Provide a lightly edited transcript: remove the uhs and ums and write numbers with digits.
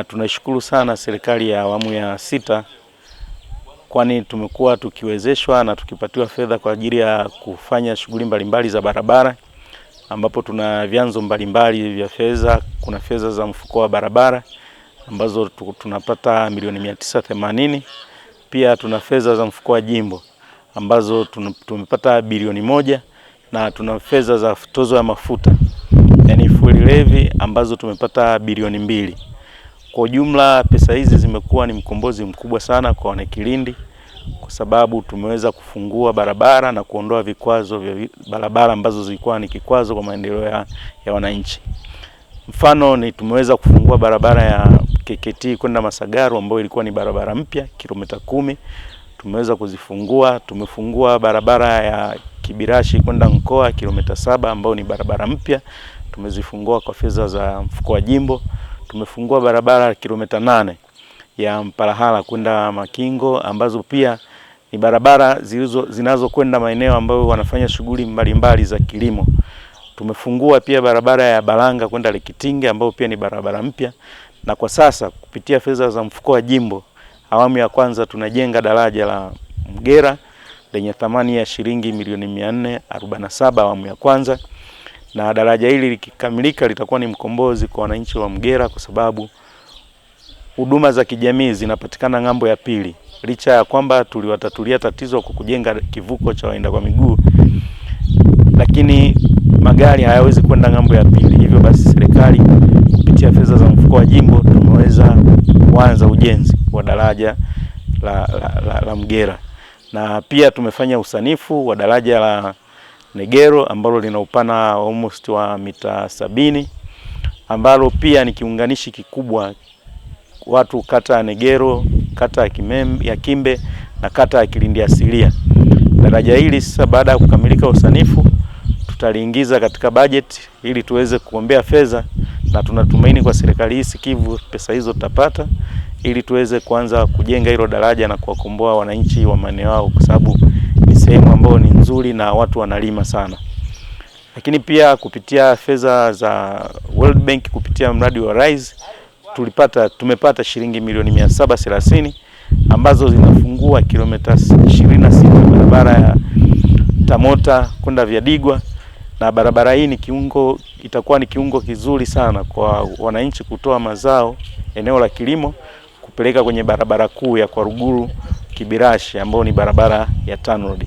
Tunashukuru sana serikali ya awamu ya sita, kwani tumekuwa tukiwezeshwa na tukipatiwa fedha kwa ajili ya kufanya shughuli mbalimbali za barabara, ambapo tuna vyanzo mbalimbali vya fedha. Kuna fedha za mfuko wa barabara ambazo tunapata milioni 980. Pia tuna fedha za mfuko wa jimbo ambazo tumepata bilioni 1, na tuna fedha za tozo ya mafuta yani fuel levy ambazo tumepata bilioni 2. Kwa ujumla pesa hizi zimekuwa ni mkombozi mkubwa sana kwa Wanakilindi, kwa sababu tumeweza kufungua barabara na kuondoa vikwazo vya barabara ambazo zilikuwa ni kikwazo kwa maendeleo ya wananchi. Mfano ni tumeweza kufungua barabara ya KKT kwenda Masagaru ambayo ilikuwa ni barabara mpya kilomita 10, tumeweza kuzifungua. Tumefungua barabara ya Kibirashi kwenda Mkoa kilomita 7 ambayo ni barabara mpya, tumezifungua kwa fedha za mfuko wa jimbo. Tumefungua barabara kilomita 8 ya Mpalahala kwenda Makingo ambazo pia ni barabara zinazokwenda maeneo ambayo wanafanya shughuli mbalimbali za kilimo. Tumefungua pia barabara ya Balanga kwenda Lekitinge ambayo pia ni barabara mpya, na kwa sasa kupitia fedha za mfuko wa jimbo awamu ya kwanza tunajenga daraja la Mgera lenye thamani ya shilingi milioni 447 awamu ya kwanza. Na daraja hili likikamilika litakuwa ni mkombozi kwa wananchi wa Mgera, kwa sababu huduma za kijamii zinapatikana ng'ambo ya pili. Licha ya kwamba tuliwatatulia tatizo kwa kujenga kivuko cha waenda kwa miguu, lakini magari hayawezi kwenda ng'ambo ya pili. Hivyo basi serikali kupitia fedha za mfuko wa jimbo tumeweza kuanza ujenzi wa daraja la Mgera, na pia tumefanya usanifu wa daraja la Negero ambalo lina upana almost wa mita 70, ambalo pia ni kiunganishi kikubwa watu kata ya Negero, kata ya Kimbe na kata ya Kilindi asilia. Daraja hili sasa baada ya kukamilika usanifu tutaliingiza katika budget ili tuweze kuombea fedha, na tunatumaini kwa serikali hii sikivu pesa hizo tutapata ili tuweze kuanza kujenga hilo daraja na kuwakomboa wananchi wa maeneo yao, kwa sababu ni sehemu ambayo ni nzuri na watu wanalima sana. Lakini pia kupitia fedha za World Bank kupitia mradi wa Rise tumepata shilingi milioni 730 ambazo zinafungua kilomita 26 barabara ya Tamota kwenda Vyadigwa, na barabara hii itakuwa ni kiungo kizuri sana kwa wananchi kutoa mazao eneo la kilimo kupeleka kwenye barabara kuu ya Kwaruguru Kibirashi ambayo ni barabara ya TANROADS.